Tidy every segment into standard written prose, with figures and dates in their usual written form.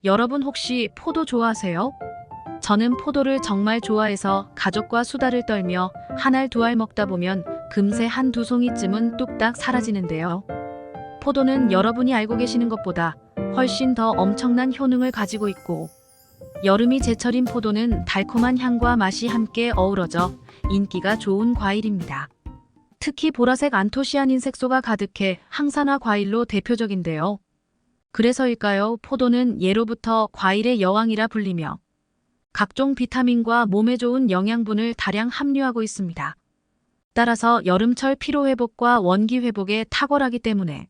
여러분 혹시 포도 좋아하세요? 저는 포도를 정말 좋아해서 가족과 수다를 떨며 한 알 두 알 먹다 보면 금세 한두 송이쯤은 뚝딱 사라지는데요. 포도는 여러분이 알고 계시는 것보다 훨씬 더 엄청난 효능을 가지고 있고, 여름이 제철인 포도는 달콤한 향과 맛이 함께 어우러져 인기가 좋은 과일입니다. 특히 보라색 안토시아닌 색소가 가득해 항산화 과일로 대표적인데요. 그래서일까요? 포도는 예로부터 과일의 여왕이라 불리며 각종 비타민과 몸에 좋은 영양분을 다량 함유하고 있습니다. 따라서 여름철 피로회복과 원기회복에 탁월하기 때문에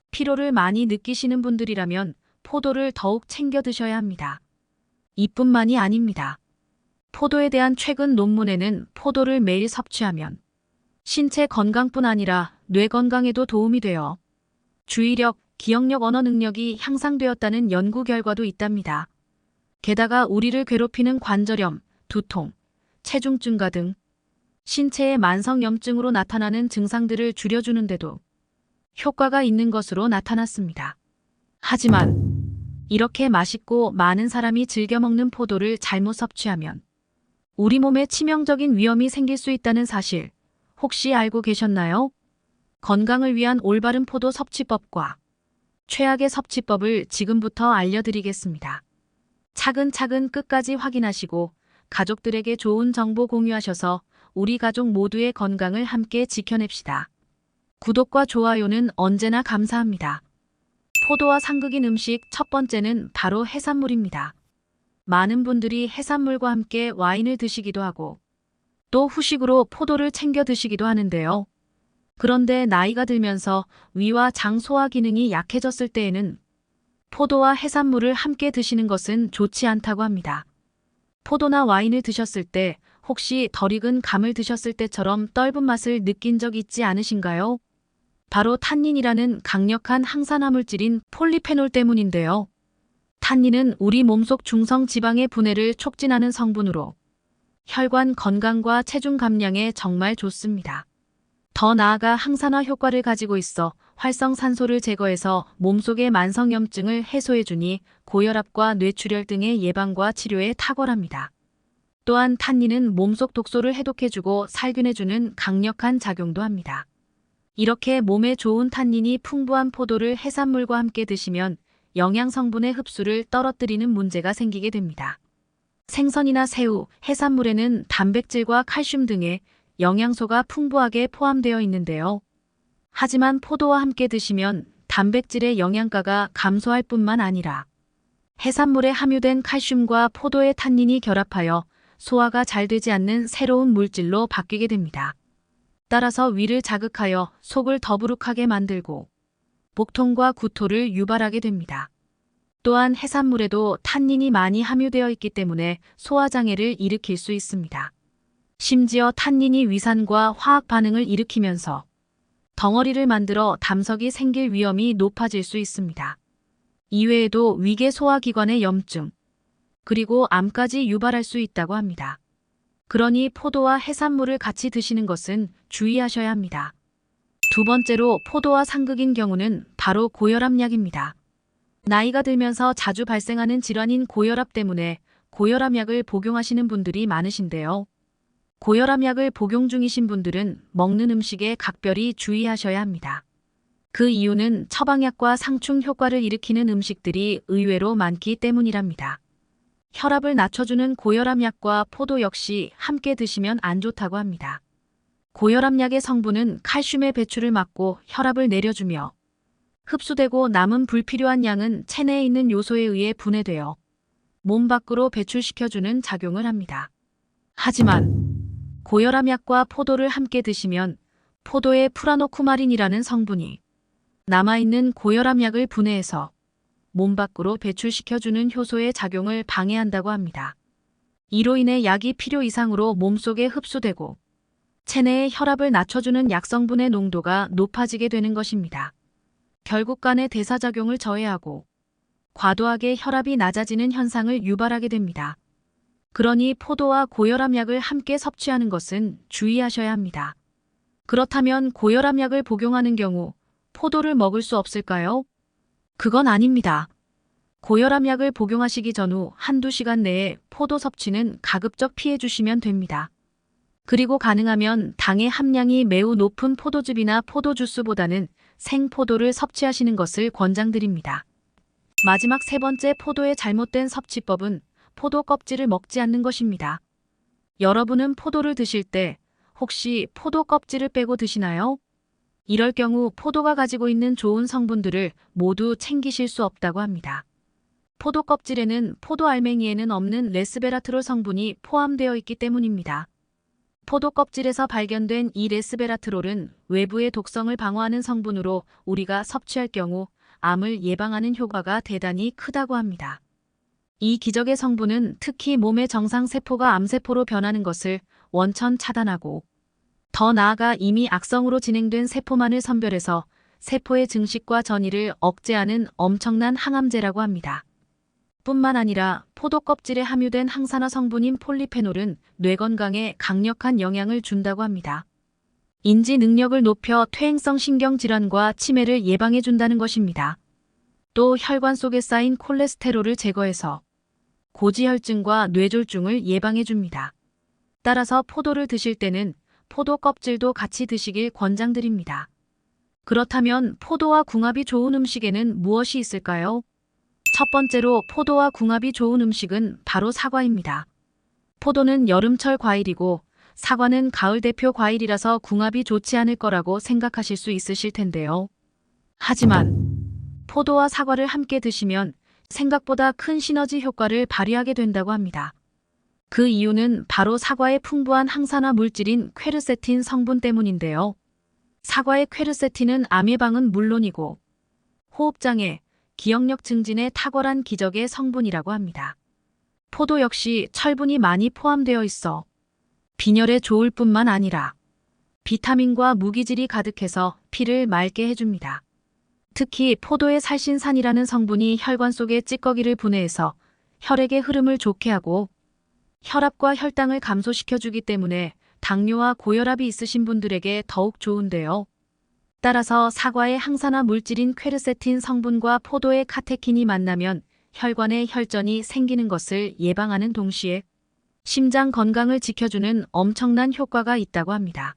피로를 많이 느끼시는 분들이라면 포도를 더욱 챙겨 드셔야 합니다. 이뿐만이 아닙니다. 포도에 대한 최근 논문에는 포도를 매일 섭취하면 신체 건강뿐 아니라 뇌 건강에도 도움이 되어 주의력, 기억력, 언어 능력이 향상되었다는 연구 결과도 있답니다. 게다가 우리를 괴롭히는 관절염, 두통, 체중 증가 등 신체의 만성염증으로 나타나는 증상들을 줄여주는데도 효과가 있는 것으로 나타났습니다. 하지만 이렇게 맛있고 많은 사람이 즐겨 먹는 포도를 잘못 섭취하면 우리 몸에 치명적인 위험이 생길 수 있다는 사실 혹시 알고 계셨나요? 건강을 위한 올바른 포도 섭취법과 최악의 섭취법을 지금부터 알려드리겠습니다. 차근차근 끝까지 확인하시고 가족들에게 좋은 정보 공유하셔서 우리 가족 모두의 건강을 함께 지켜냅시다. 구독과 좋아요는 언제나 감사합니다. 포도와 상극인 음식 첫 번째는 바로 해산물입니다. 많은 분들이 해산물과 함께 와인을 드시기도 하고 또 후식으로 포도를 챙겨 드시기도 하는데요. 그런데 나이가 들면서 위와 장 소화 기능이 약해졌을 때에는 포도와 해산물을 함께 드시는 것은 좋지 않다고 합니다. 포도나 와인을 드셨을 때 혹시 덜 익은 감을 드셨을 때처럼 떫은 맛을 느낀 적 있지 않으신가요? 바로 탄닌이라는 강력한 항산화 물질인 폴리페놀 때문인데요. 탄닌은 우리 몸속 중성 지방의 분해를 촉진하는 성분으로 혈관 건강과 체중 감량에 정말 좋습니다. 더 나아가 항산화 효과를 가지고 있어 활성산소를 제거해서 몸속의 만성염증을 해소해주니 고혈압과 뇌출혈 등의 예방과 치료에 탁월합니다. 또한 탄닌은 몸속 독소를 해독해주고 살균해주는 강력한 작용도 합니다. 이렇게 몸에 좋은 탄닌이 풍부한 포도를 해산물과 함께 드시면 영양 성분의 흡수를 떨어뜨리는 문제가 생기게 됩니다. 생선이나 새우, 해산물에는 단백질과 칼슘 등의 영양소가 풍부하게 포함되어 있는데요. 하지만 포도와 함께 드시면 단백질의 영양가가 감소할 뿐만 아니라 해산물에 함유된 칼슘과 포도의 탄닌이 결합하여 소화가 잘 되지 않는 새로운 물질로 바뀌게 됩니다. 따라서 위를 자극하여 속을 더부룩하게 만들고 복통과 구토를 유발하게 됩니다. 또한 해산물에도 탄닌이 많이 함유되어 있기 때문에 소화장애를 일으킬 수 있습니다. 심지어 탄닌이 위산과 화학 반응을 일으키면서 덩어리를 만들어 담석이 생길 위험이 높아질 수 있습니다. 이외에도 위계 소화기관의 염증, 그리고 암까지 유발할 수 있다고 합니다. 그러니 포도와 해산물을 같이 드시는 것은 주의하셔야 합니다. 두 번째로 포도와 상극인 경우는 바로 고혈압약입니다. 나이가 들면서 자주 발생하는 질환인 고혈압 때문에 고혈압약을 복용하시는 분들이 많으신데요. 고혈압약을 복용 중이신 분들은 먹는 음식에 각별히 주의하셔야 합니다. 그 이유는 처방약과 상충 효과를 일으키는 음식들이 의외로 많기 때문이랍니다. 혈압을 낮춰주는 고혈압약과 포도 역시 함께 드시면 안 좋다고 합니다. 고혈압약의 성분은 칼슘의 배출을 막고 혈압을 내려주며 흡수되고 남은 불필요한 양은 체내에 있는 요소에 의해 분해되어 몸 밖으로 배출시켜주는 작용을 합니다. 하지만 고혈압약과 포도를 함께 드시면 포도의 프라노쿠마린이라는 성분이 남아있는 고혈압약을 분해해서 몸 밖으로 배출시켜주는 효소의 작용을 방해한다고 합니다. 이로 인해 약이 필요 이상으로 몸속에 흡수되고 체내의 혈압을 낮춰주는 약성분의 농도가 높아지게 되는 것입니다. 결국 간의 대사작용을 저해하고 과도하게 혈압이 낮아지는 현상을 유발하게 됩니다. 그러니 포도와 고혈압약을 함께 섭취하는 것은 주의하셔야 합니다. 그렇다면 고혈압약을 복용하는 경우 포도를 먹을 수 없을까요? 그건 아닙니다. 고혈압 약을 복용하시기 전후 한두 시간 내에 포도 섭취는 가급적 피해 주시면 됩니다. 그리고 가능하면 당의 함량이 매우 높은 포도즙이나 포도주스보다는 생포도를 섭취하시는 것을 권장드립니다. 마지막 세 번째 포도의 잘못된 섭취법은 포도 껍질을 먹지 않는 것입니다. 여러분은 포도를 드실 때 혹시 포도 껍질을 빼고 드시나요? 이럴 경우 포도가 가지고 있는 좋은 성분들을 모두 챙기실 수 없다고 합니다. 포도 껍질에는 포도 알맹이에는 없는 레스베라트롤 성분이 포함되어 있기 때문입니다. 포도 껍질에서 발견된 이 레스베라트롤은 외부의 독성을 방어하는 성분으로 우리가 섭취할 경우 암을 예방하는 효과가 대단히 크다고 합니다. 이 기적의 성분은 특히 몸의 정상 세포가 암세포로 변하는 것을 원천 차단하고 더 나아가 이미 악성으로 진행된 세포만을 선별해서 세포의 증식과 전이를 억제하는 엄청난 항암제라고 합니다. 뿐만 아니라 포도 껍질에 함유된 항산화 성분인 폴리페놀은 뇌 건강에 강력한 영향을 준다고 합니다. 인지 능력을 높여 퇴행성 신경질환과 치매를 예방해 준다는 것입니다. 또 혈관 속에 쌓인 콜레스테롤을 제거해서 고지혈증과 뇌졸중을 예방해 줍니다. 따라서 포도를 드실 때는 포도 껍질도 같이 드시길 권장드립니다. 그렇다면 포도와 궁합이 좋은 음식에는 무엇이 있을까요? 첫 번째로 포도와 궁합이 좋은 음식은 바로 사과입니다. 포도는 여름철 과일이고 사과는 가을 대표 과일이라서 궁합이 좋지 않을 거라고 생각하실 수 있으실 텐데요. 하지만 포도와 사과를 함께 드시면 생각보다 큰 시너지 효과를 발휘하게 된다고 합니다. 그 이유는 바로 사과의 풍부한 항산화 물질인 퀘르세틴 성분 때문인데요. 사과의 퀘르세틴은 암 예방은 물론이고 호흡장애, 기억력 증진에 탁월한 기적의 성분이라고 합니다. 포도 역시 철분이 많이 포함되어 있어 빈혈에 좋을 뿐만 아니라 비타민과 무기질이 가득해서 피를 맑게 해줍니다. 특히 포도의 살신산이라는 성분이 혈관 속에 찌꺼기를 분해해서 혈액의 흐름을 좋게 하고 혈압과 혈당을 감소시켜주기 때문에 당뇨와 고혈압이 있으신 분들에게 더욱 좋은데요. 따라서 사과의 항산화 물질인 퀘르세틴 성분과 포도의 카테킨이 만나면 혈관에 혈전이 생기는 것을 예방하는 동시에 심장 건강을 지켜주는 엄청난 효과가 있다고 합니다.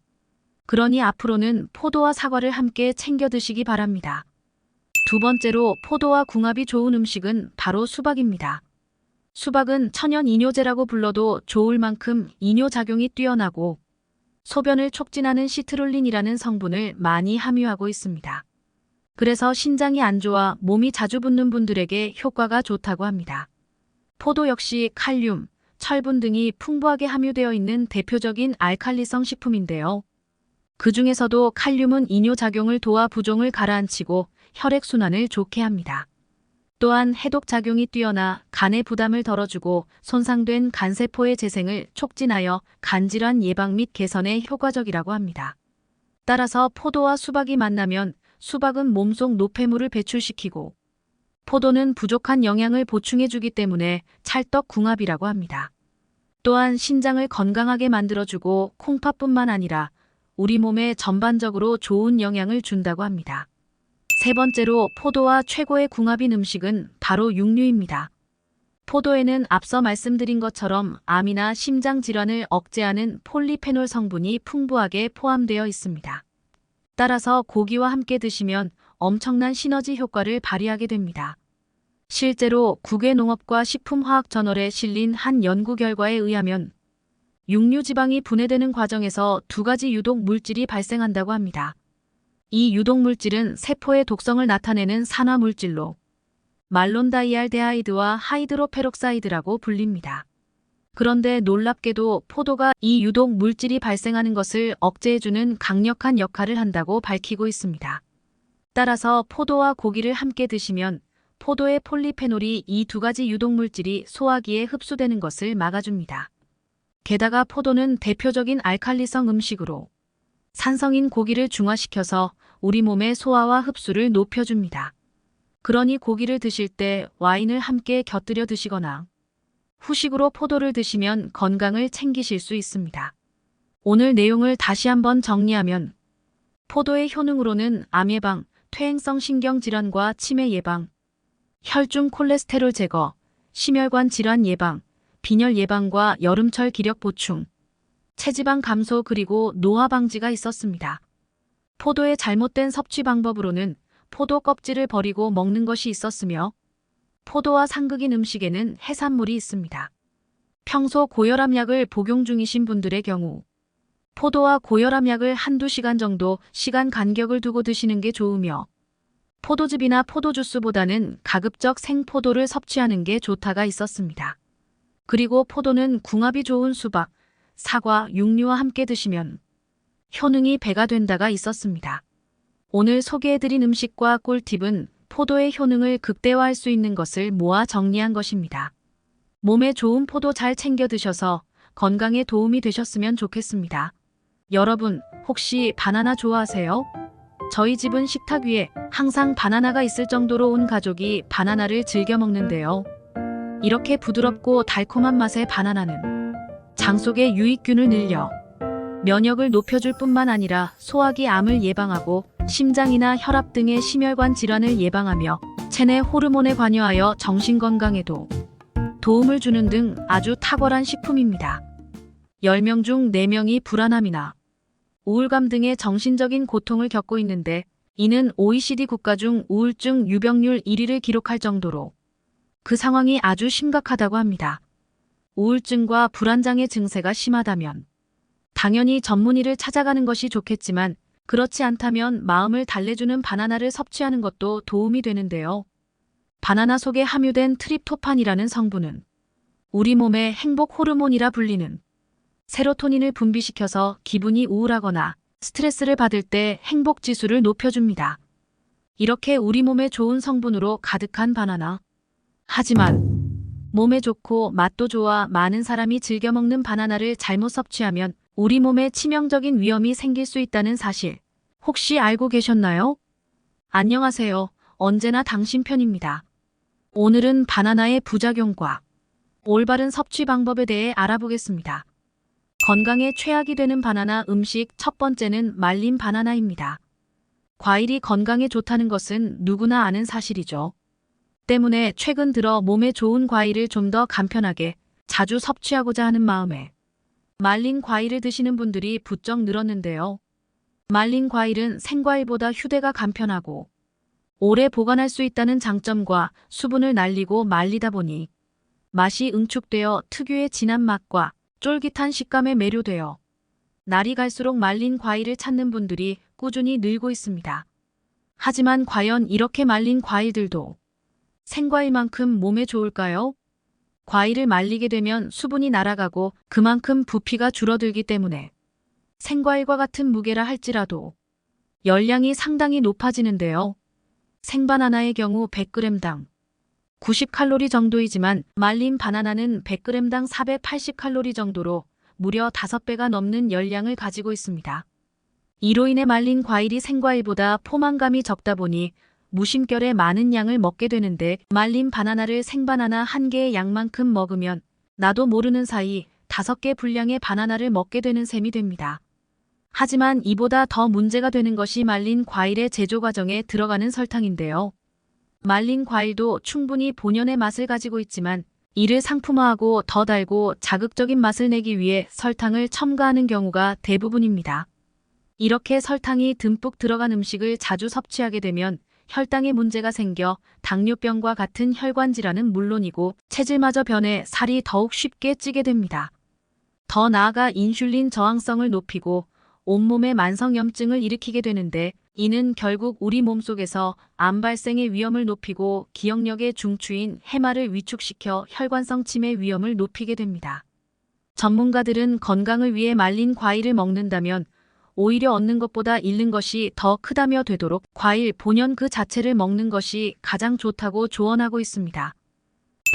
그러니 앞으로는 포도와 사과를 함께 챙겨 드시기 바랍니다. 두 번째로 포도와 궁합이 좋은 음식은 바로 수박입니다. 수박은 천연 이뇨제라고 불러도 좋을 만큼 이뇨작용이 뛰어나고 소변을 촉진하는 시트룰린이라는 성분을 많이 함유하고 있습니다. 그래서 신장이 안 좋아 몸이 자주 붓는 분들에게 효과가 좋다고 합니다. 포도 역시 칼륨, 철분 등이 풍부하게 함유되어 있는 대표적인 알칼리성 식품인데요. 그 중에서도 칼륨은 이뇨작용을 도와 부종을 가라앉히고 혈액순환을 좋게 합니다. 또한 해독작용이 뛰어나 간의 부담을 덜어주고 손상된 간세포의 재생을 촉진하여 간질환 예방 및 개선에 효과적이라고 합니다. 따라서 포도와 수박이 만나면 수박은 몸속 노폐물을 배출시키고 포도는 부족한 영양을 보충해주기 때문에 찰떡궁합이라고 합니다. 또한 신장을 건강하게 만들어주고 콩팥뿐만 아니라 우리 몸에 전반적으로 좋은 영향을 준다고 합니다. 세 번째로 포도와 최고의 궁합인 음식은 바로 육류입니다. 포도에는 앞서 말씀드린 것처럼 암이나 심장 질환을 억제하는 폴리페놀 성분이 풍부하게 포함되어 있습니다. 따라서 고기와 함께 드시면 엄청난 시너지 효과를 발휘하게 됩니다. 실제로 국외농업과 식품화학저널에 실린 한 연구 결과에 의하면 육류 지방이 분해되는 과정에서 두 가지 유독 물질이 발생한다고 합니다. 이 유독 물질은 세포의 독성을 나타내는 산화 물질로 말론다이알데하이드와 하이드로페록사이드라고 불립니다. 그런데 놀랍게도 포도가 이 유독 물질이 발생하는 것을 억제해주는 강력한 역할을 한다고 밝히고 있습니다. 따라서 포도와 고기를 함께 드시면 포도의 폴리페놀이 이 두 가지 유독 물질이 소화기에 흡수되는 것을 막아줍니다. 게다가 포도는 대표적인 알칼리성 음식으로 산성인 고기를 중화시켜서 우리 몸의 소화와 흡수를 높여줍니다. 그러니 고기를 드실 때 와인을 함께 곁들여 드시거나 후식으로 포도를 드시면 건강을 챙기실 수 있습니다. 오늘 내용을 다시 한번 정리하면 포도의 효능으로는 암 예방, 퇴행성 신경질환과 치매 예방, 혈중 콜레스테롤 제거, 심혈관 질환 예방, 빈혈 예방과 여름철 기력 보충, 체지방 감소 그리고 노화 방지가 있었습니다. 포도의 잘못된 섭취 방법으로는 포도 껍질을 버리고 먹는 것이 있었으며 포도와 상극인 음식에는 해산물이 있습니다. 평소 고혈압 약을 복용 중이신 분들의 경우 포도와 고혈압 약을 한두 시간 정도 시간 간격을 두고 드시는 게 좋으며 포도즙이나 포도주스보다는 가급적 생포도를 섭취하는 게 좋다가 있었습니다. 그리고 포도는 궁합이 좋은 수박, 사과, 육류와 함께 드시면 효능이 배가 된다가 있었습니다. 오늘 소개해드린 음식과 꿀팁은 포도의 효능을 극대화할 수 있는 것을 모아 정리한 것입니다. 몸에 좋은 포도 잘 챙겨 드셔서 건강에 도움이 되셨으면 좋겠습니다. 여러분, 혹시 바나나 좋아하세요? 저희 집은 식탁 위에 항상 바나나가 있을 정도로 온 가족이 바나나를 즐겨 먹는데요. 이렇게 부드럽고 달콤한 맛의 바나나는 장 속의 유익균을 늘려 면역을 높여줄 뿐만 아니라 소화기 암을 예방하고 심장이나 혈압 등의 심혈관 질환을 예방하며 체내 호르몬에 관여하여 정신건강에도 도움을 주는 등 아주 탁월한 식품입니다. 10명 중 4명이 불안함이나 우울감 등의 정신적인 고통을 겪고 있는데 이는 OECD 국가 중 우울증 유병률 1위를 기록할 정도로 그 상황이 아주 심각하다고 합니다. 우울증과 불안장애 증세가 심하다면 당연히 전문의를 찾아가는 것이 좋겠지만 그렇지 않다면 마음을 달래주는 바나나를 섭취하는 것도 도움이 되는데요. 바나나 속에 함유된 트립토판이라는 성분은 우리 몸의 행복 호르몬이라 불리는 세로토닌을 분비시켜서 기분이 우울하거나 스트레스를 받을 때 행복 지수를 높여줍니다. 이렇게 우리 몸에 좋은 성분으로 가득한 바나나. 하지만 몸에 좋고 맛도 좋아 많은 사람이 즐겨 먹는 바나나를 잘못 섭취하면 우리 몸에 치명적인 위험이 생길 수 있다는 사실 혹시 알고 계셨나요? 안녕하세요. 언제나 당신 편입니다. 오늘은 바나나의 부작용과 올바른 섭취 방법에 대해 알아보겠습니다. 건강에 최악이 되는 바나나 음식 첫 번째는 말린 바나나입니다. 과일이 건강에 좋다는 것은 누구나 아는 사실이죠. 때문에 최근 들어 몸에 좋은 과일을 좀 더 간편하게 자주 섭취하고자 하는 마음에 말린 과일을 드시는 분들이 부쩍 늘었는데요. 말린 과일은 생과일보다 휴대가 간편하고 오래 보관할 수 있다는 장점과 수분을 날리고 말리다 보니 맛이 응축되어 특유의 진한 맛과 쫄깃한 식감에 매료되어 날이 갈수록 말린 과일을 찾는 분들이 꾸준히 늘고 있습니다. 하지만 과연 이렇게 말린 과일들도 생과일만큼 몸에 좋을까요? 과일을 말리게 되면 수분이 날아가고 그만큼 부피가 줄어들기 때문에 생과일과 같은 무게라 할지라도 열량이 상당히 높아지는데요. 생바나나의 경우 100g당 90칼로리 정도이지만 말린 바나나는 100g당 480칼로리 정도로 무려 5배가 넘는 열량을 가지고 있습니다. 이로 인해 말린 과일이 생과일보다 포만감이 적다 보니 무심결에 많은 양을 먹게 되는데 말린 바나나를 생바나나 1개의 양만큼 먹으면 나도 모르는 사이 5개 분량의 바나나를 먹게 되는 셈이 됩니다. 하지만 이보다 더 문제가 되는 것이 말린 과일의 제조 과정에 들어가는 설탕인데요. 말린 과일도 충분히 본연의 맛을 가지고 있지만 이를 상품화하고 더 달고 자극적인 맛을 내기 위해 설탕을 첨가하는 경우가 대부분입니다. 이렇게 설탕이 듬뿍 들어간 음식을 자주 섭취하게 되면 혈당에 문제가 생겨 당뇨병과 같은 혈관 질환은 물론이고 체질마저 변해 살이 더욱 쉽게 찌게 됩니다. 더 나아가 인슐린 저항성을 높이고 온몸에 만성염증을 일으키게 되는데 이는 결국 우리 몸속에서 암 발생의 위험을 높이고 기억력의 중추인 해마를 위축시켜 혈관성 치매 위험을 높이게 됩니다. 전문가들은 건강을 위해 말린 과일을 먹는다면 오히려 얻는 것보다 잃는 것이 더 크다며 되도록 과일 본연 그 자체를 먹는 것이 가장 좋다고 조언하고 있습니다.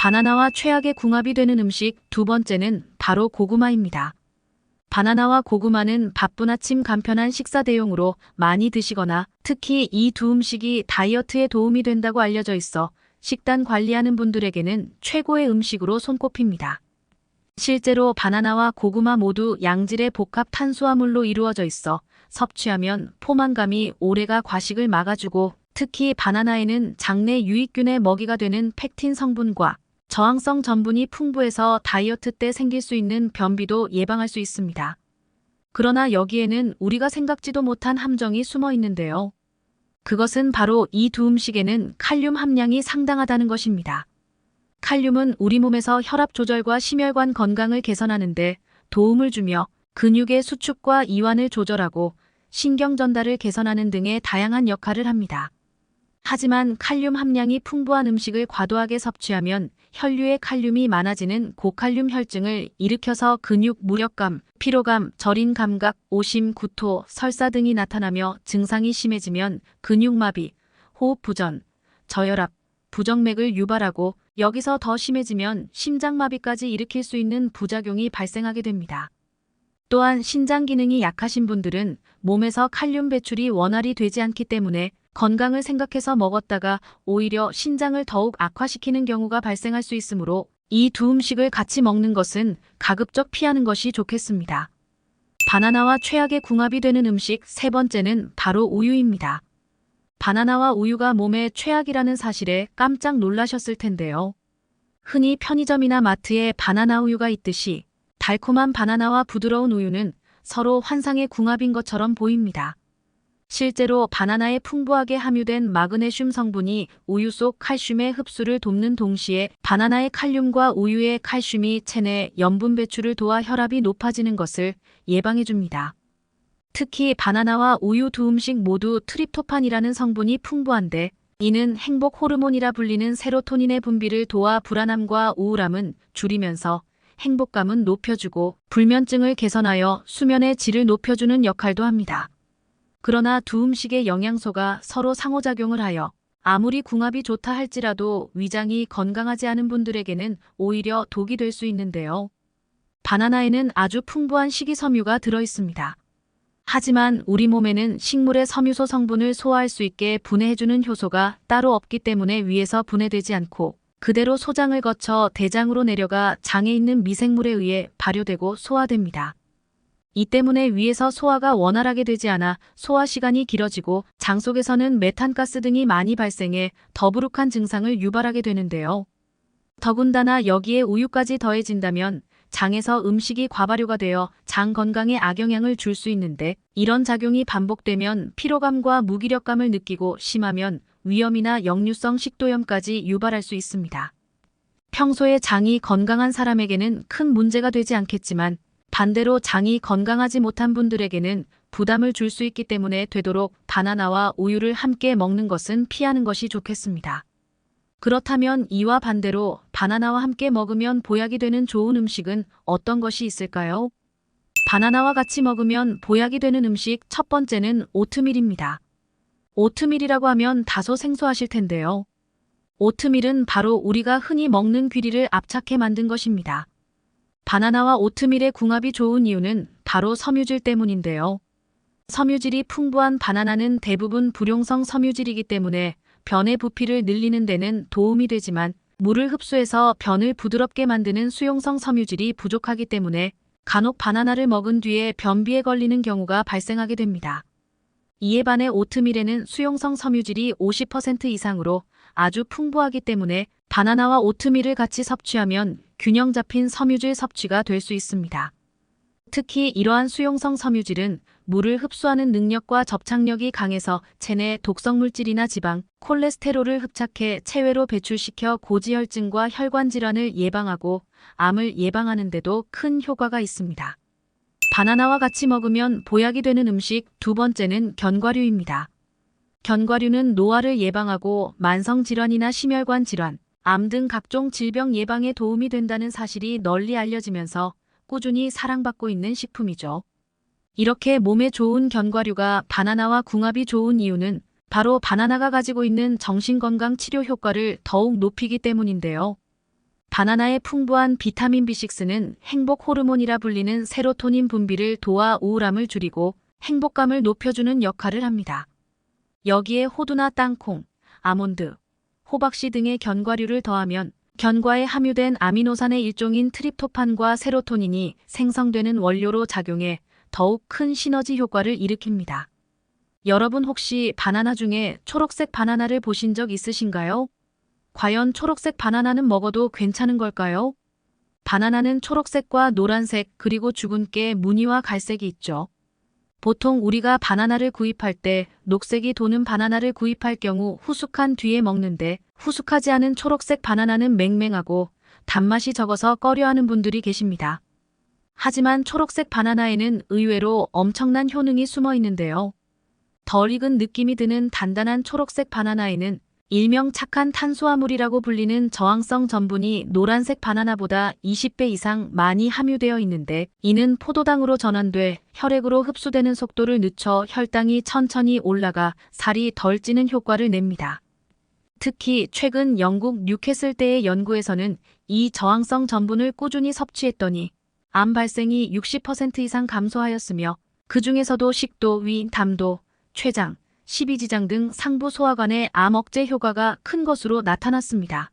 바나나와 최악의 궁합이 되는 음식 두 번째는 바로 고구마입니다. 바나나와 고구마는 바쁜 아침 간편한 식사 대용으로 많이 드시거나 특히 이 두 음식이 다이어트에 도움이 된다고 알려져 있어 식단 관리하는 분들에게는 최고의 음식으로 손꼽힙니다. 실제로 바나나와 고구마 모두 양질의 복합 탄수화물로 이루어져 있어 섭취하면 포만감이 오래가 과식을 막아주고 특히 바나나에는 장내 유익균의 먹이가 되는 펙틴 성분과 저항성 전분이 풍부해서 다이어트 때 생길 수 있는 변비도 예방할 수 있습니다. 그러나 여기에는 우리가 생각지도 못한 함정이 숨어 있는데요. 그것은 바로 이 두 음식에는 칼륨 함량이 상당하다는 것입니다. 칼륨은 우리 몸에서 혈압 조절과 심혈관 건강을 개선하는 데 도움을 주며 근육의 수축과 이완을 조절하고 신경 전달을 개선하는 등의 다양한 역할을 합니다. 하지만 칼륨 함량이 풍부한 음식을 과도하게 섭취하면 혈류에 칼륨이 많아지는 고칼륨 혈증을 일으켜서 근육 무력감, 피로감, 저린 감각, 오심, 구토, 설사 등이 나타나며 증상이 심해지면 근육마비, 호흡 부전, 저혈압, 부정맥을 유발하고 여기서 더 심해지면 심장마비까지 일으킬 수 있는 부작용이 발생하게 됩니다. 또한 신장 기능이 약하신 분들은 몸에서 칼륨 배출이 원활히 되지 않기 때문에 건강을 생각해서 먹었다가 오히려 신장을 더욱 악화시키는 경우가 발생할 수 있으므로 이 두 음식을 같이 먹는 것은 가급적 피하는 것이 좋겠습니다. 바나나와 최악의 궁합이 되는 음식 세 번째는 바로 우유입니다. 바나나와 우유가 몸에 최악이라는 사실에 깜짝 놀라셨을 텐데요. 흔히 편의점이나 마트에 바나나 우유가 있듯이 달콤한 바나나와 부드러운 우유는 서로 환상의 궁합인 것처럼 보입니다. 실제로 바나나에 풍부하게 함유된 마그네슘 성분이 우유 속 칼슘의 흡수를 돕는 동시에 바나나의 칼륨과 우유의 칼슘이 체내 염분 배출을 도와 혈압이 높아지는 것을 예방해줍니다. 특히 바나나와 우유 두 음식 모두 트립토판이라는 성분이 풍부한데 이는 행복 호르몬이라 불리는 세로토닌의 분비를 도와 불안함과 우울함은 줄이면서 행복감은 높여주고 불면증을 개선하여 수면의 질을 높여주는 역할도 합니다. 그러나 두 음식의 영양소가 서로 상호작용을 하여 아무리 궁합이 좋다 할지라도 위장이 건강하지 않은 분들에게는 오히려 독이 될 수 있는데요. 바나나에는 아주 풍부한 식이섬유가 들어있습니다. 하지만 우리 몸에는 식물의 섬유소 성분을 소화할 수 있게 분해해주는 효소가 따로 없기 때문에 위에서 분해되지 않고 그대로 소장을 거쳐 대장으로 내려가 장에 있는 미생물에 의해 발효되고 소화됩니다. 이 때문에 위에서 소화가 원활하게 되지 않아 소화 시간이 길어지고 장 속에서는 메탄가스 등이 많이 발생해 더부룩한 증상을 유발하게 되는데요. 더군다나 여기에 우유까지 더해진다면 장에서 음식이 과발효가 되어 장 건강에 악영향을 줄 수 있는데 이런 작용이 반복되면 피로감과 무기력감을 느끼고 심하면 위염이나 역류성 식도염까지 유발할 수 있습니다. 평소에 장이 건강한 사람에게는 큰 문제가 되지 않겠지만 반대로 장이 건강하지 못한 분들에게는 부담을 줄 수 있기 때문에 되도록 바나나와 우유를 함께 먹는 것은 피하는 것이 좋겠습니다. 그렇다면 이와 반대로 바나나와 함께 먹으면 보약이 되는 좋은 음식은 어떤 것이 있을까요? 바나나와 같이 먹으면 보약이 되는 음식 첫 번째는 오트밀입니다. 오트밀이라고 하면 다소 생소하실 텐데요. 오트밀은 바로 우리가 흔히 먹는 귀리를 압착해 만든 것입니다. 바나나와 오트밀의 궁합이 좋은 이유는 바로 섬유질 때문인데요. 섬유질이 풍부한 바나나는 대부분 불용성 섬유질이기 때문에 변의 부피를 늘리는 데는 도움이 되지만 물을 흡수해서 변을 부드럽게 만드는 수용성 섬유질이 부족하기 때문에 간혹 바나나를 먹은 뒤에 변비에 걸리는 경우가 발생하게 됩니다. 이에 반해 오트밀에는 수용성 섬유질이 50% 이상으로 아주 풍부하기 때문에 바나나와 오트밀을 같이 섭취하면 균형 잡힌 섬유질 섭취가 될 수 있습니다. 특히 이러한 수용성 섬유질은 물을 흡수하는 능력과 접착력이 강해서 체내 독성물질이나 지방, 콜레스테롤을 흡착해 체외로 배출시켜 고지혈증과 혈관 질환을 예방하고 암을 예방하는 데도 큰 효과가 있습니다. 바나나와 같이 먹으면 보약이 되는 음식 두 번째는 견과류입니다. 견과류는 노화를 예방하고 만성질환이나 심혈관 질환, 암 등 각종 질병 예방에 도움이 된다는 사실이 널리 알려지면서 꾸준히 사랑받고 있는 식품이죠. 이렇게 몸에 좋은 견과류가 바나나와 궁합이 좋은 이유는 바로 바나나가 가지고 있는 정신건강 치료 효과를 더욱 높이기 때문인데요. 바나나의 풍부한 비타민 B6는 행복 호르몬이라 불리는 세로토닌 분비를 도와 우울함을 줄이고 행복감을 높여주는 역할을 합니다. 여기에 호두나 땅콩, 아몬드, 호박씨 등의 견과류를 더하면 견과에 함유된 아미노산의 일종인 트립토판과 세로토닌이 생성되는 원료로 작용해 더욱 큰 시너지 효과를 일으킵니다. 여러분 혹시 바나나 중에 초록색 바나나를 보신 적 있으신가요? 과연 초록색 바나나는 먹어도 괜찮은 걸까요? 바나나는 초록색과 노란색 그리고 주근깨 무늬와 갈색이 있죠. 보통 우리가 바나나를 구입할 때 녹색이 도는 바나나를 구입할 경우 후숙한 뒤에 먹는데 후숙하지 않은 초록색 바나나는 맹맹하고 단맛이 적어서 꺼려하는 분들이 계십니다. 하지만 초록색 바나나에는 의외로 엄청난 효능이 숨어 있는데요. 덜 익은 느낌이 드는 단단한 초록색 바나나에는 일명 착한 탄수화물이라고 불리는 저항성 전분이 노란색 바나나보다 20배 이상 많이 함유되어 있는데 이는 포도당으로 전환돼 혈액으로 흡수되는 속도를 늦춰 혈당이 천천히 올라가 살이 덜 찌는 효과를 냅니다. 특히 최근 영국 뉴캐슬대의 연구에서는 이 저항성 전분을 꾸준히 섭취했더니 암 발생이 60% 이상 감소하였으며 그 중에서도 식도, 위, 담도, 췌장, 십이지장 등 상부 소화관의 암 억제 효과가 큰 것으로 나타났습니다.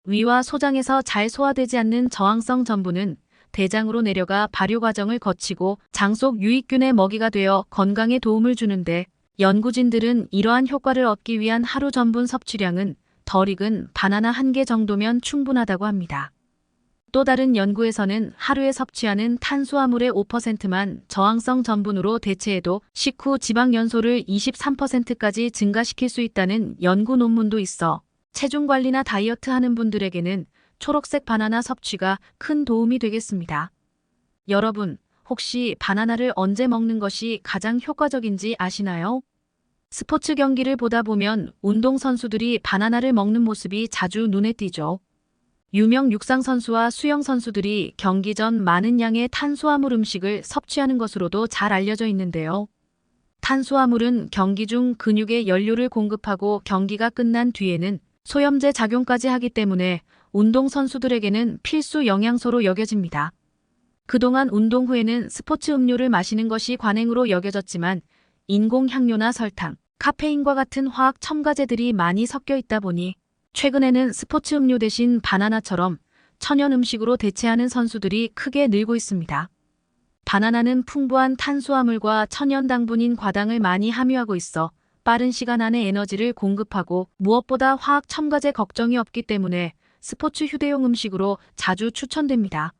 위와 소장에서 잘 소화되지 않는 저항성 전분은 대장으로 내려가 발효 과정을 거치고 장 속 유익균의 먹이가 되어 건강에 도움을 주는데 연구진들은 이러한 효과를 얻기 위한 하루 전분 섭취량은 덜 익은 바나나 1개 정도면 충분하다고 합니다. 또 다른 연구에서는 하루에 섭취하는 탄수화물의 5%만 저항성 전분으로 대체해도 식후 지방 연소를 23%까지 증가시킬 수 있다는 연구 논문도 있어 체중 관리나 다이어트 하는 분들에게는 초록색 바나나 섭취가 큰 도움이 되겠습니다. 여러분, 혹시 바나나를 언제 먹는 것이 가장 효과적인지 아시나요? 스포츠 경기를 보다 보면 운동선수들이 바나나를 먹는 모습이 자주 눈에 띄죠. 유명 육상선수와 수영선수들이 경기 전 많은 양의 탄수화물 음식을 섭취하는 것으로도 잘 알려져 있는데요. 탄수화물은 경기 중 근육에 연료를 공급하고 경기가 끝난 뒤에는 소염제 작용까지 하기 때문에 운동선수들에게는 필수 영양소로 여겨집니다. 그동안 운동 후에는 스포츠 음료를 마시는 것이 관행으로 여겨졌지만 인공향료나 설탕, 카페인과 같은 화학 첨가제들이 많이 섞여 있다 보니 최근에는 스포츠 음료 대신 바나나처럼 천연 음식으로 대체하는 선수들이 크게 늘고 있습니다. 바나나는 풍부한 탄수화물과 천연 당분인 과당을 많이 함유하고 있어 빠른 시간 안에 에너지를 공급하고 무엇보다 화학 첨가제 걱정이 없기 때문에 스포츠 휴대용 음식으로 자주 추천됩니다.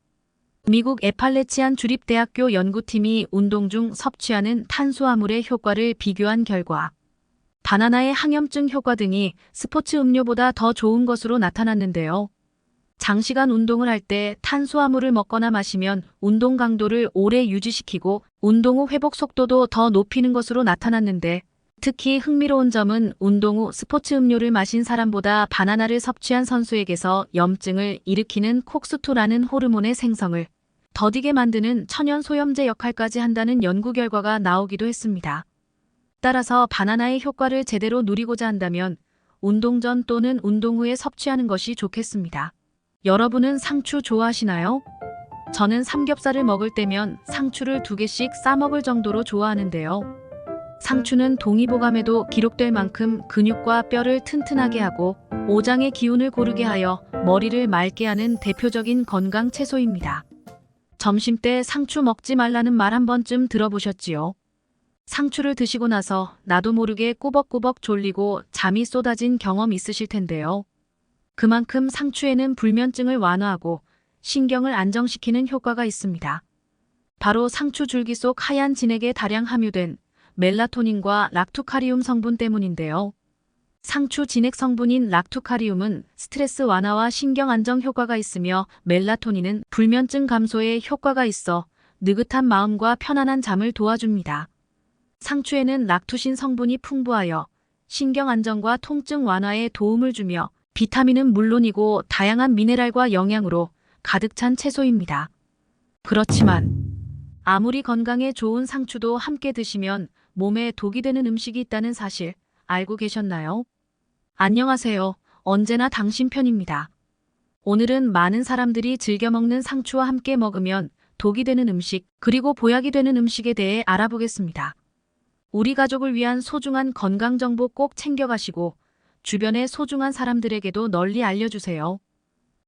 미국 애팔레치안 주립대학교 연구팀이 운동 중 섭취하는 탄수화물의 효과를 비교한 결과 바나나의 항염증 효과 등이 스포츠 음료보다 더 좋은 것으로 나타났는데요. 장시간 운동을 할 때 탄수화물을 먹거나 마시면 운동 강도를 오래 유지시키고 운동 후 회복 속도도 더 높이는 것으로 나타났는데 특히 흥미로운 점은 운동 후 스포츠 음료를 마신 사람보다 바나나를 섭취한 선수에게서 염증을 일으키는 콕스2라는 호르몬의 생성을 더디게 만드는 천연 소염제 역할까지 한다는 연구 결과가 나오기도 했습니다. 따라서 바나나의 효과를 제대로 누리고자 한다면 운동 전 또는 운동 후에 섭취하는 것이 좋겠습니다. 여러분은 상추 좋아하시나요? 저는 삼겹살을 먹을 때면 상추를 2개씩 싸먹을 정도로 좋아하는데요. 상추는 동의보감에도 기록될 만큼 근육과 뼈를 튼튼하게 하고 오장의 기운을 고르게 하여 머리를 맑게 하는 대표적인 건강 채소입니다. 점심때 상추 먹지 말라는 말 한 번쯤 들어보셨지요? 상추를 드시고 나서 나도 모르게 꾸벅꾸벅 졸리고 잠이 쏟아진 경험 있으실 텐데요. 그만큼 상추에는 불면증을 완화하고 신경을 안정시키는 효과가 있습니다. 바로 상추 줄기 속 하얀 진액에 다량 함유된 멜라토닌과 락투카리움 성분 때문인데요. 상추 진액 성분인 락투카리움은 스트레스 완화와 신경 안정 효과가 있으며 멜라토닌은 불면증 감소에 효과가 있어 느긋한 마음과 편안한 잠을 도와줍니다. 상추에는 락투신 성분이 풍부하여 신경 안정과 통증 완화에 도움을 주며 비타민은 물론이고 다양한 미네랄과 영양으로 가득 찬 채소입니다. 그렇지만 아무리 건강에 좋은 상추도 함께 드시면 몸에 독이 되는 음식이 있다는 사실 알고 계셨나요? 안녕하세요. 언제나 당신 편입니다. 오늘은 많은 사람들이 즐겨 먹는 상추와 함께 먹으면 독이 되는 음식 그리고 보약이 되는 음식에 대해 알아보겠습니다. 우리 가족을 위한 소중한 건강 정보 꼭 챙겨가시고 주변의 소중한 사람들에게도 널리 알려주세요.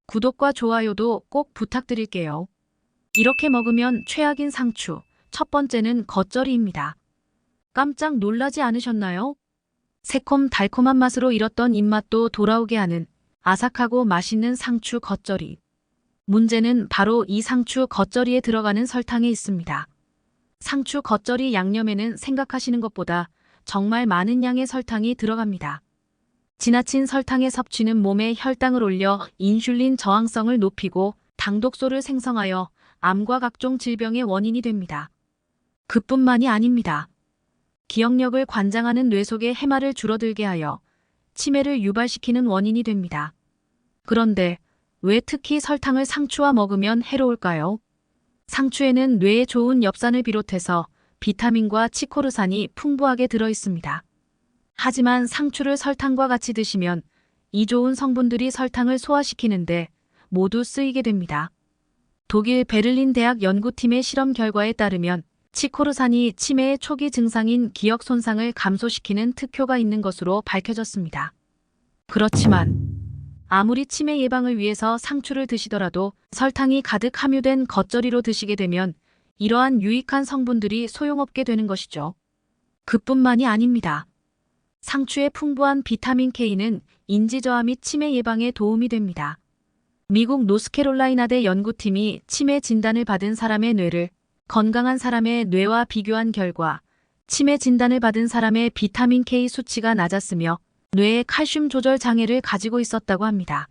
구독과 좋아요도 꼭 부탁드릴게요. 이렇게 먹으면 최악인 상추. 첫 번째는 겉절이입니다. 깜짝 놀라지 않으셨나요? 새콤달콤한 맛으로 잃었던 입맛도 돌아오게 하는 아삭하고 맛있는 상추 겉절이. 문제는 바로 이 상추 겉절이에 들어가는 설탕에 있습니다. 상추 겉절이 양념에는 생각하시는 것보다 정말 많은 양의 설탕이 들어갑니다. 지나친 설탕의 섭취는 몸에 혈당을 올려 인슐린 저항성을 높이고 당독소를 생성하여 암과 각종 질병의 원인이 됩니다. 그뿐만이 아닙니다. 기억력을 관장하는 뇌 속의 해마를 줄어들게 하여 치매를 유발시키는 원인이 됩니다. 그런데 왜 특히 설탕을 상추와 먹으면 해로울까요? 상추에는 뇌에 좋은 엽산을 비롯해서 비타민과 치코르산이 풍부하게 들어 있습니다. 하지만 상추를 설탕과 같이 드시면 이 좋은 성분들이 설탕을 소화시키는데 모두 쓰이게 됩니다. 독일 베를린 대학 연구팀의 실험 결과에 따르면 치코르산이 치매의 초기 증상인 기억 손상을 감소시키는 특효가 있는 것으로 밝혀졌습니다. 그렇지만 아무리 치매 예방을 위해서 상추를 드시더라도 설탕이 가득 함유된 겉절이로 드시게 되면 이러한 유익한 성분들이 소용없게 되는 것이죠. 그뿐만이 아닙니다. 상추의 풍부한 비타민 K는 인지 저하 및 치매 예방에 도움이 됩니다. 미국 노스캐롤라이나대 연구팀이 치매 진단을 받은 사람의 뇌를 건강한 사람의 뇌와 비교한 결과 치매 진단을 받은 사람의 비타민 K 수치가 낮았으며 뇌의 칼슘 조절 장애를 가지고 있었다고 합니다.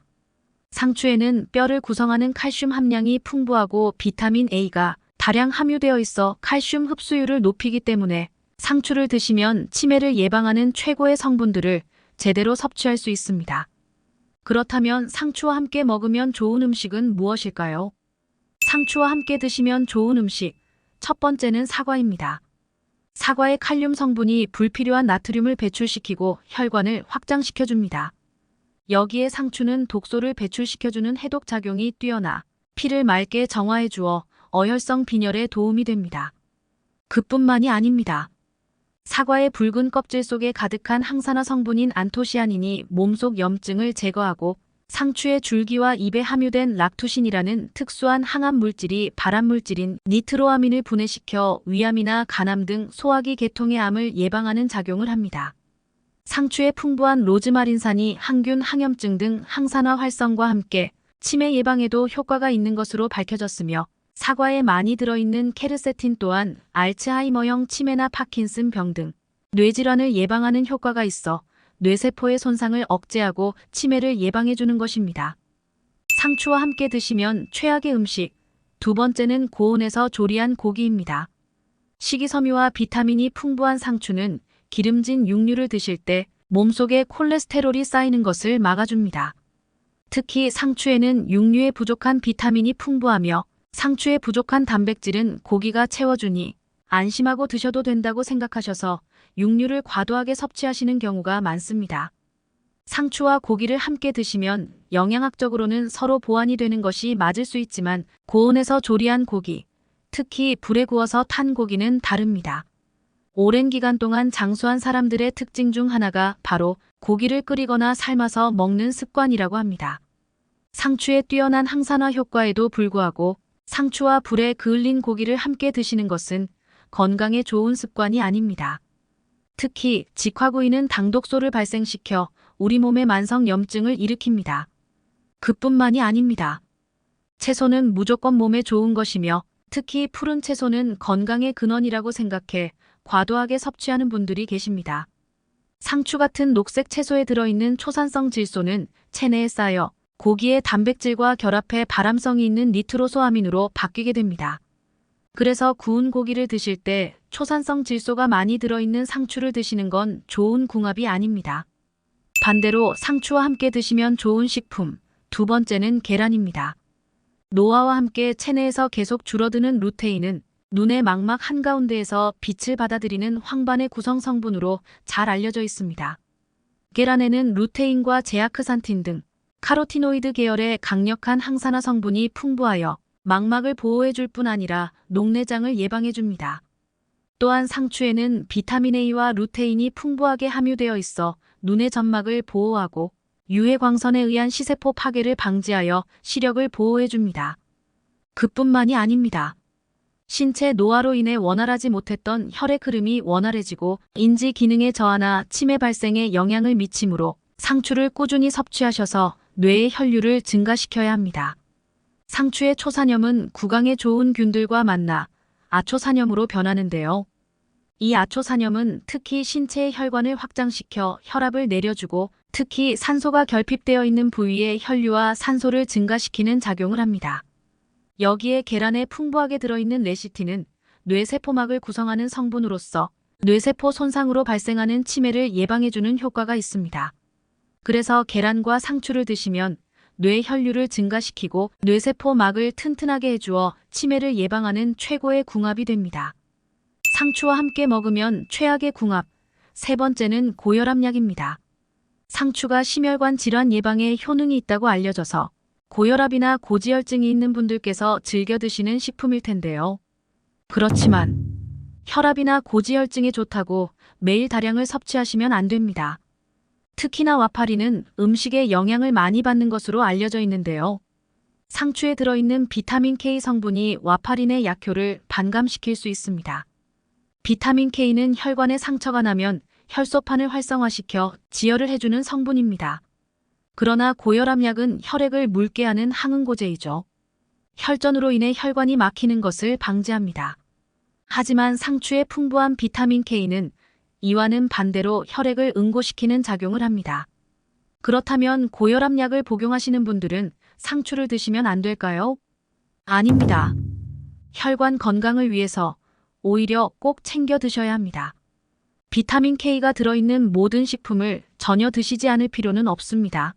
상추에는 뼈를 구성하는 칼슘 함량이 풍부하고 비타민 A가 다량 함유되어 있어 칼슘 흡수율을 높이기 때문에 상추를 드시면 치매를 예방하는 최고의 성분들을 제대로 섭취할 수 있습니다. 그렇다면 상추와 함께 먹으면 좋은 음식은 무엇일까요? 상추와 함께 드시면 좋은 음식. 첫 번째는 사과입니다. 사과의 칼륨 성분이 불필요한 나트륨을 배출시키고 혈관을 확장시켜줍니다. 여기에 상추는 독소를 배출시켜주는 해독 작용이 뛰어나 피를 맑게 정화해 주어 어혈성 빈혈에 도움이 됩니다. 그뿐만이 아닙니다. 사과의 붉은 껍질 속에 가득한 항산화 성분인 안토시아닌이 몸속 염증을 제거하고 상추의 줄기와 잎에 함유된 락투신이라는 특수한 항암 물질이 발암 물질인 니트로아민을 분해시켜 위암이나 간암 등 소화기 계통의 암을 예방하는 작용을 합니다. 상추의 풍부한 로즈마린산이 항균, 항염증 등 항산화 활성과 함께 치매 예방에도 효과가 있는 것으로 밝혀졌으며 사과에 많이 들어있는 케르세틴 또한 알츠하이머형 치매나 파킨슨 병 등 뇌질환을 예방하는 효과가 있어 뇌세포의 손상을 억제하고 치매를 예방해주는 것입니다. 상추와 함께 드시면 최악의 음식. 두 번째는 고온에서 조리한 고기입니다. 식이섬유와 비타민이 풍부한 상추는 기름진 육류를 드실 때 몸속에 콜레스테롤이 쌓이는 것을 막아줍니다. 특히 상추에는 육류에 부족한 비타민이 풍부하며 상추에 부족한 단백질은 고기가 채워주니 안심하고 드셔도 된다고 생각하셔서 육류를 과도하게 섭취하시는 경우가 많습니다. 상추와 고기를 함께 드시면 영양학적으로는 서로 보완이 되는 것이 맞을 수 있지만 고온에서 조리한 고기, 특히 불에 구워서 탄 고기는 다릅니다. 오랜 기간 동안 장수한 사람들의 특징 중 하나가 바로 고기를 끓이거나 삶아서 먹는 습관이라고 합니다. 상추의 뛰어난 항산화 효과에도 불구하고 상추와 불에 그을린 고기를 함께 드시는 것은 건강에 좋은 습관이 아닙니다. 특히 직화구이는 당독소를 발생시켜 우리 몸의 만성 염증을 일으킵니다. 그뿐만이 아닙니다. 채소는 무조건 몸에 좋은 것이며 특히 푸른 채소는 건강의 근원이라고 생각해 과도하게 섭취하는 분들이 계십니다. 상추 같은 녹색 채소에 들어있는 초산성 질소는 체내에 쌓여 고기의 단백질과 결합해 발암성이 있는 니트로소아민으로 바뀌게 됩니다. 그래서 구운 고기를 드실 때 초산성 질소가 많이 들어있는 상추를 드시는 건 좋은 궁합이 아닙니다. 반대로 상추와 함께 드시면 좋은 식품. 두 번째는 계란입니다. 노화와 함께 체내에서 계속 줄어드는 루테인은 눈의 망막 한가운데에서 빛을 받아들이는 황반의 구성 성분으로 잘 알려져 있습니다. 계란에는 루테인과 제아크산틴 등 카로티노이드 계열의 강력한 항산화 성분이 풍부하여 망막을 보호해줄 뿐 아니라 녹내장을 예방해줍니다. 또한 상추에는 비타민 A와 루테인이 풍부하게 함유되어 있어 눈의 점막을 보호하고 유해 광선에 의한 시세포 파괴를 방지하여 시력을 보호해줍니다. 그뿐만이 아닙니다. 신체 노화로 인해 원활하지 못했던 혈액 흐름이 원활해지고 인지 기능의 저하나 치매 발생에 영향을 미치므로 상추를 꾸준히 섭취하셔서 뇌의 혈류를 증가시켜야 합니다. 상추의 초산염은 구강에 좋은 균들과 만나 아초산염으로 변하는데요. 이 아초산염은 특히 신체의 혈관을 확장시켜 혈압을 내려주고 특히 산소가 결핍되어 있는 부위의 혈류와 산소를 증가시키는 작용을 합니다. 여기에 계란에 풍부하게 들어있는 레시틴은 뇌세포막을 구성하는 성분으로서 뇌세포 손상으로 발생하는 치매를 예방해주는 효과가 있습니다. 그래서 계란과 상추를 드시면 뇌 혈류를 증가시키고 뇌세포막을 튼튼하게 해주어 치매를 예방하는 최고의 궁합이 됩니다. 상추와 함께 먹으면 최악의 궁합. 세 번째는 고혈압약입니다. 상추가 심혈관 질환 예방에 효능이 있다고 알려져서 고혈압이나 고지혈증이 있는 분들께서 즐겨 드시는 식품일 텐데요. 그렇지만 혈압이나 고지혈증에 좋다고 매일 다량을 섭취하시면 안 됩니다. 특히나 와파리는 음식에 영향을 많이 받는 것으로 알려져 있는데요. 상추에 들어있는 비타민 K 성분이 와파린의 약효를 반감시킬 수 있습니다. 비타민 K는 혈관에 상처가 나면 혈소판을 활성화시켜 지혈을 해주는 성분입니다. 그러나 고혈압약은 혈액을 묽게 하는 항응고제이죠. 혈전으로 인해 혈관이 막히는 것을 방지합니다. 하지만 상추의 풍부한 비타민 K는 이와는 반대로 혈액을 응고시키는 작용을 합니다. 그렇다면 고혈압약을 복용하시는 분들은 상추를 드시면 안 될까요? 아닙니다. 혈관 건강을 위해서 오히려 꼭 챙겨 드셔야 합니다. 비타민 K가 들어있는 모든 식품을 전혀 드시지 않을 필요는 없습니다.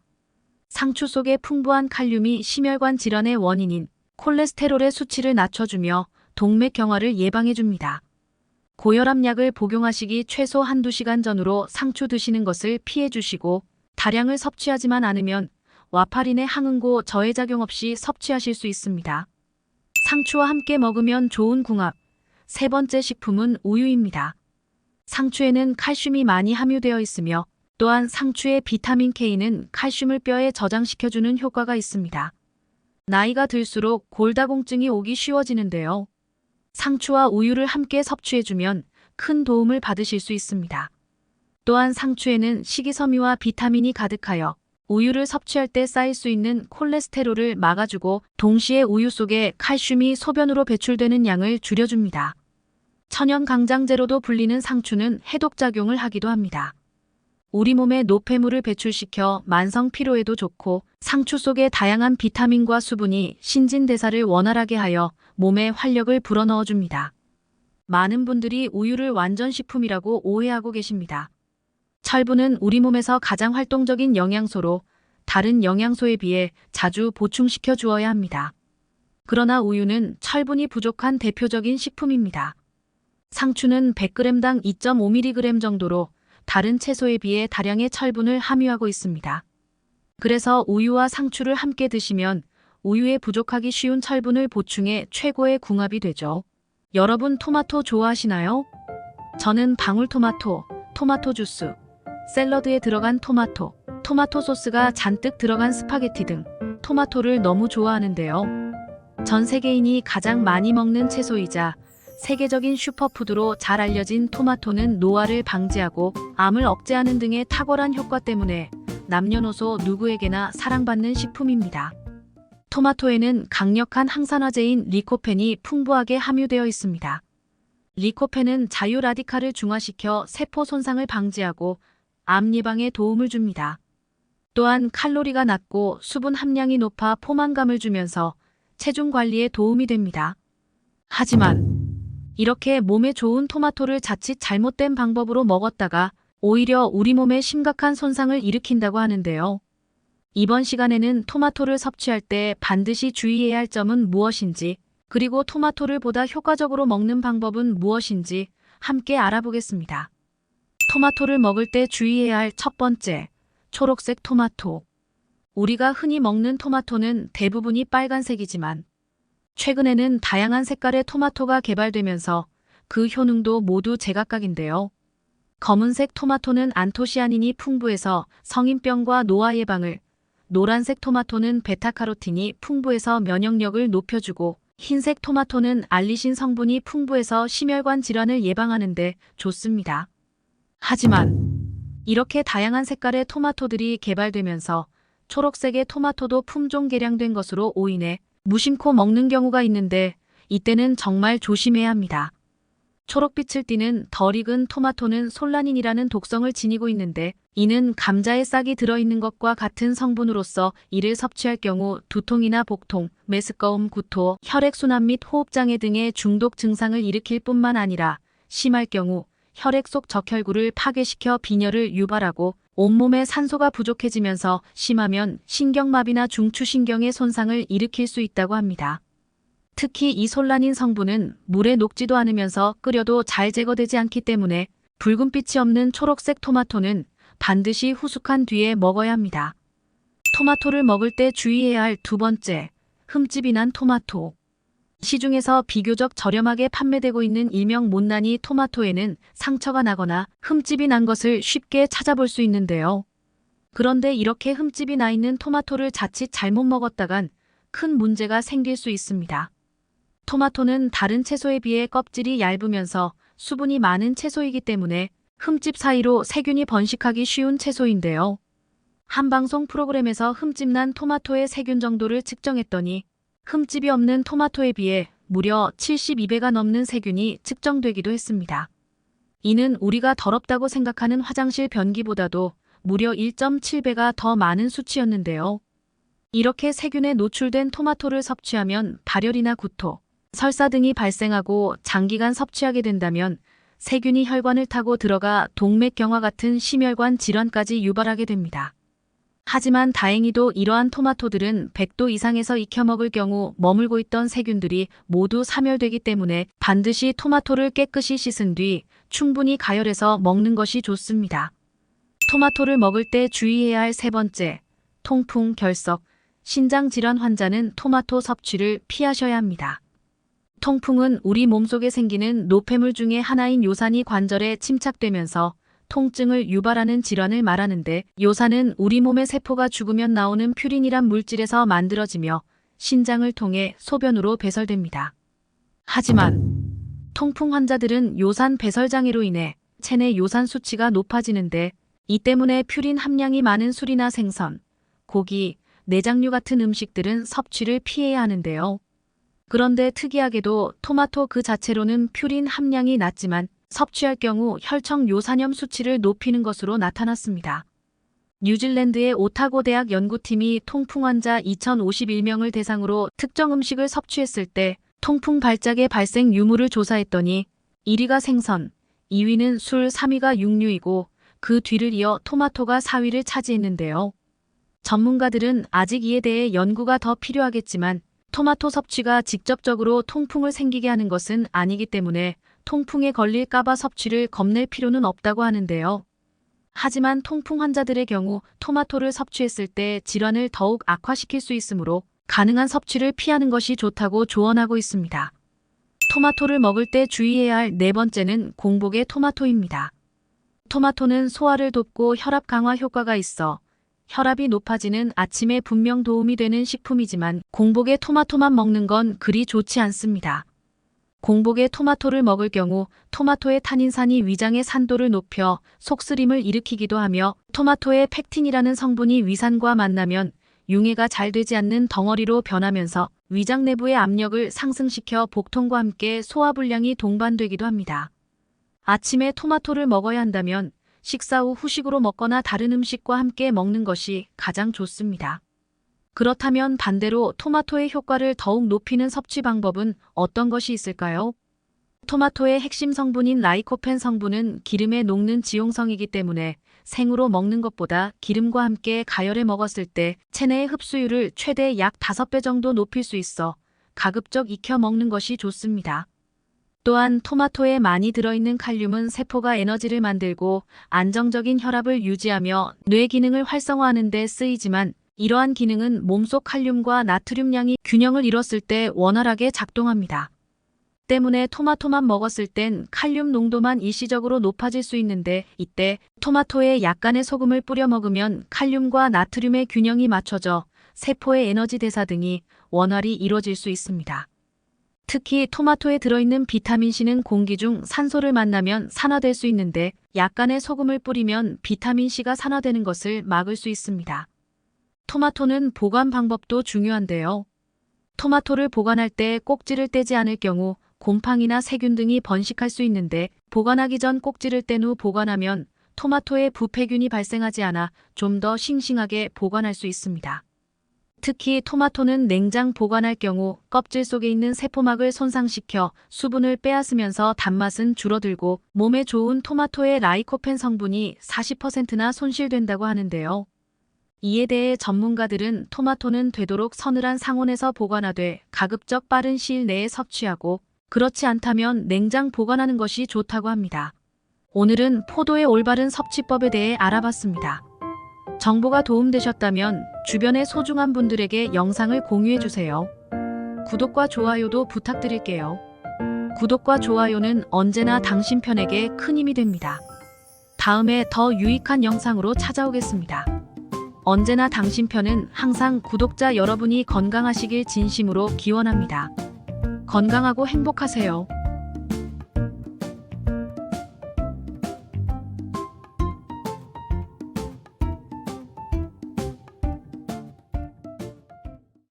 상추 속의 풍부한 칼륨이 심혈관 질환의 원인인 콜레스테롤의 수치를 낮춰주며 동맥경화를 예방해줍니다. 고혈압약을 복용하시기 최소 한두 시간 전으로 상추 드시는 것을 피해주시고 다량을 섭취하지만 않으면 와파린의 항응고 저해작용 없이 섭취하실 수 있습니다. 상추와 함께 먹으면 좋은 궁합. 세 번째 식품은 우유입니다. 상추에는 칼슘이 많이 함유되어 있으며 또한 상추의 비타민 K는 칼슘을 뼈에 저장시켜주는 효과가 있습니다. 나이가 들수록 골다공증이 오기 쉬워지는데요. 상추와 우유를 함께 섭취해주면 큰 도움을 받으실 수 있습니다. 또한 상추에는 식이섬유와 비타민이 가득하여 우유를 섭취할 때 쌓일 수 있는 콜레스테롤을 막아주고 동시에 우유 속에 칼슘이 소변으로 배출되는 양을 줄여줍니다. 천연 강장제로도 불리는 상추는 해독작용을 하기도 합니다. 우리 몸에 노폐물을 배출시켜 만성 피로에도 좋고 상추 속의 다양한 비타민과 수분이 신진대사를 원활하게 하여 몸에 활력을 불어넣어줍니다. 많은 분들이 우유를 완전식품이라고 오해하고 계십니다. 철분은 우리 몸에서 가장 활동적인 영양소로 다른 영양소에 비해 자주 보충시켜 주어야 합니다. 그러나 우유는 철분이 부족한 대표적인 식품입니다. 상추는 100g당 2.5mg 정도로 다른 채소에 비해 다량의 철분을 함유하고 있습니다. 그래서 우유와 상추를 함께 드시면 우유에 부족하기 쉬운 철분을 보충해 최고의 궁합이 되죠. 여러분 토마토 좋아하시나요? 저는 방울토마토, 토마토 주스, 샐러드에 들어간 토마토, 토마토 소스가 잔뜩 들어간 스파게티 등 토마토를 너무 좋아하는데요. 전 세계인이 가장 많이 먹는 채소이자 세계적인 슈퍼푸드로 잘 알려진 토마토는 노화를 방지하고 암을 억제하는 등의 탁월한 효과 때문에 남녀노소 누구에게나 사랑받는 식품입니다. 토마토에는 강력한 항산화제인 리코펜이 풍부하게 함유되어 있습니다. 리코펜은 자유라디칼을 중화시켜 세포 손상을 방지하고 암 예방에 도움을 줍니다. 또한 칼로리가 낮고 수분 함량이 높아 포만감을 주면서 체중 관리에 도움이 됩니다. 하지만 이렇게 몸에 좋은 토마토를 자칫 잘못된 방법으로 먹었다가 오히려 우리 몸에 심각한 손상을 일으킨다고 하는데요. 이번 시간에는 토마토를 섭취할 때 반드시 주의해야 할 점은 무엇인지, 그리고 토마토를 보다 효과적으로 먹는 방법은 무엇인지 함께 알아보겠습니다. 토마토를 먹을 때 주의해야 할 첫 번째, 초록색 토마토. 우리가 흔히 먹는 토마토는 대부분이 빨간색이지만 최근에는 다양한 색깔의 토마토가 개발되면서 그 효능도 모두 제각각인데요. 검은색 토마토는 안토시아닌이 풍부해서 성인병과 노화 예방을, 노란색 토마토는 베타카로틴이 풍부해서 면역력을 높여주고 흰색 토마토는 알리신 성분이 풍부해서 심혈관 질환을 예방하는 데 좋습니다. 하지만 이렇게 다양한 색깔의 토마토들이 개발되면서 초록색의 토마토도 품종 개량된 것으로 오인해 무심코 먹는 경우가 있는데 이때는 정말 조심해야 합니다. 초록빛을 띠는 덜 익은 토마토는 솔라닌이라는 독성을 지니고 있는데 이는 감자에 싹이 들어있는 것과 같은 성분으로서 이를 섭취할 경우 두통이나 복통, 메스꺼움, 구토, 혈액순환 및 호흡장애 등의 중독 증상을 일으킬 뿐만 아니라 심할 경우 혈액 속 적혈구를 파괴시켜 빈혈을 유발하고 온몸에 산소가 부족해지면서 심하면 신경마비나 중추신경의 손상을 일으킬 수 있다고 합니다. 특히 이 솔라닌 성분은 물에 녹지도 않으면서 끓여도 잘 제거되지 않기 때문에 붉은빛이 없는 초록색 토마토는 반드시 후숙한 뒤에 먹어야 합니다. 토마토를 먹을 때 주의해야 할 두 번째, 흠집이 난 토마토. 시중에서 비교적 저렴하게 판매되고 있는 일명 못난이 토마토에는 상처가 나거나 흠집이 난 것을 쉽게 찾아볼 수 있는데요. 그런데 이렇게 흠집이 나 있는 토마토를 자칫 잘못 먹었다간 큰 문제가 생길 수 있습니다. 토마토는 다른 채소에 비해 껍질이 얇으면서 수분이 많은 채소이기 때문에 흠집 사이로 세균이 번식하기 쉬운 채소인데요. 한 방송 프로그램에서 흠집 난 토마토의 세균 정도를 측정했더니 흠집이 없는 토마토에 비해 무려 72배가 넘는 세균이 측정되기도 했습니다. 이는 우리가 더럽다고 생각하는 화장실 변기보다도 무려 1.7배가 더 많은 수치였는데요. 이렇게 세균에 노출된 토마토를 섭취하면 발열이나 구토, 설사 등이 발생하고 장기간 섭취하게 된다면 세균이 혈관을 타고 들어가 동맥경화 같은 심혈관 질환까지 유발하게 됩니다. 하지만 다행히도 이러한 토마토들은 100도 이상에서 익혀 먹을 경우 머물고 있던 세균들이 모두 사멸되기 때문에 반드시 토마토를 깨끗이 씻은 뒤 충분히 가열해서 먹는 것이 좋습니다. 토마토를 먹을 때 주의해야 할 세 번째, 통풍, 결석, 신장질환 환자는 토마토 섭취를 피하셔야 합니다. 통풍은 우리 몸속에 생기는 노폐물 중의 하나인 요산이 관절에 침착되면서 통증을 유발하는 질환을 말하는데 요산은 우리 몸의 세포가 죽으면 나오는 퓨린이란 물질에서 만들어지며 신장을 통해 소변으로 배설됩니다. 하지만 통풍 환자들은 요산 배설 장애로 인해 체내 요산 수치가 높아지는데 이 때문에 퓨린 함량이 많은 술이나 생선, 고기, 내장류 같은 음식들은 섭취를 피해야 하는데요. 그런데 특이하게도 토마토 그 자체로는 퓨린 함량이 낮지만 섭취할 경우 혈청 요산염 수치를 높이는 것으로 나타났습니다. 뉴질랜드의 오타고 대학 연구팀이 통풍 환자 2051명을 대상으로 특정 음식을 섭취했을 때 통풍 발작의 발생 유무를 조사했더니 1위가 생선, 2위는 술, 3위가 육류이고 그 뒤를 이어 토마토가 4위를 차지했는데요. 전문가들은 아직 이에 대해 연구가 더 필요하겠지만 토마토 섭취가 직접적으로 통풍을 생기게 하는 것은 아니기 때문에 통풍에 걸릴까봐 섭취를 겁낼 필요는 없다고 하는데요. 하지만 통풍 환자들의 경우 토마토를 섭취했을 때 질환을 더욱 악화시킬 수 있으므로 가능한 섭취를 피하는 것이 좋다고 조언하고 있습니다. 토마토를 먹을 때 주의해야 할 네 번째는 공복의 토마토입니다. 토마토는 소화를 돕고 혈압 강화 효과가 있어 혈압이 높아지는 아침에 분명 도움이 되는 식품이지만 공복에 토마토만 먹는 건 그리 좋지 않습니다. 공복에 토마토를 먹을 경우 토마토의 탄닌산이 위장의 산도를 높여 속쓰림을 일으키기도 하며 토마토의 팩틴이라는 성분이 위산과 만나면 융해가 잘 되지 않는 덩어리로 변하면서 위장 내부의 압력을 상승시켜 복통과 함께 소화불량이 동반되기도 합니다. 아침에 토마토를 먹어야 한다면 식사 후 후식으로 먹거나 다른 음식과 함께 먹는 것이 가장 좋습니다. 그렇다면 반대로 토마토의 효과를 더욱 높이는 섭취 방법은 어떤 것이 있을까요? 토마토의 핵심 성분인 라이코펜 성분은 기름에 녹는 지용성이기 때문에 생으로 먹는 것보다 기름과 함께 가열해 먹었을 때 체내의 흡수율을 최대 약 5배 정도 높일 수 있어 가급적 익혀 먹는 것이 좋습니다. 또한 토마토에 많이 들어있는 칼륨은 세포가 에너지를 만들고 안정적인 혈압을 유지하며 뇌 기능을 활성화하는 데 쓰이지만 이러한 기능은 몸속 칼륨과 나트륨량이 균형을 이뤘을 때 원활하게 작동합니다. 때문에 토마토만 먹었을 땐 칼륨 농도만 일시적으로 높아질 수 있는데 이때 토마토에 약간의 소금을 뿌려 먹으면 칼륨과 나트륨의 균형이 맞춰져 세포의 에너지 대사 등이 원활히 이루어질 수 있습니다. 특히 토마토에 들어있는 비타민C는 공기 중 산소를 만나면 산화될 수 있는데 약간의 소금을 뿌리면 비타민C가 산화되는 것을 막을 수 있습니다. 토마토는 보관 방법도 중요한데요. 토마토를 보관할 때 꼭지를 떼지 않을 경우 곰팡이나 세균 등이 번식할 수 있는데 보관하기 전 꼭지를 뗀 후 보관하면 토마토에 부패균이 발생하지 않아 좀 더 싱싱하게 보관할 수 있습니다. 특히 토마토는 냉장 보관할 경우 껍질 속에 있는 세포막을 손상시켜 수분을 빼앗으면서 단맛은 줄어들고 몸에 좋은 토마토의 라이코펜 성분이 40%나 손실된다고 하는데요. 이에 대해 전문가들은 토마토는 되도록 서늘한 상온에서 보관하되 가급적 빠른 시일 내에 섭취하고 그렇지 않다면 냉장 보관하는 것이 좋다고 합니다. 오늘은 포도의 올바른 섭취법에 대해 알아봤습니다. 정보가 도움되셨다면 주변의 소중한 분들에게 영상을 공유해주세요. 구독과 좋아요도 부탁드릴게요. 구독과 좋아요는 언제나 당신 편에게 큰 힘이 됩니다. 다음에 더 유익한 영상으로 찾아오겠습니다. 언제나 당신 편은 항상 구독자 여러분이 건강하시길 진심으로 기원합니다. 건강하고 행복하세요.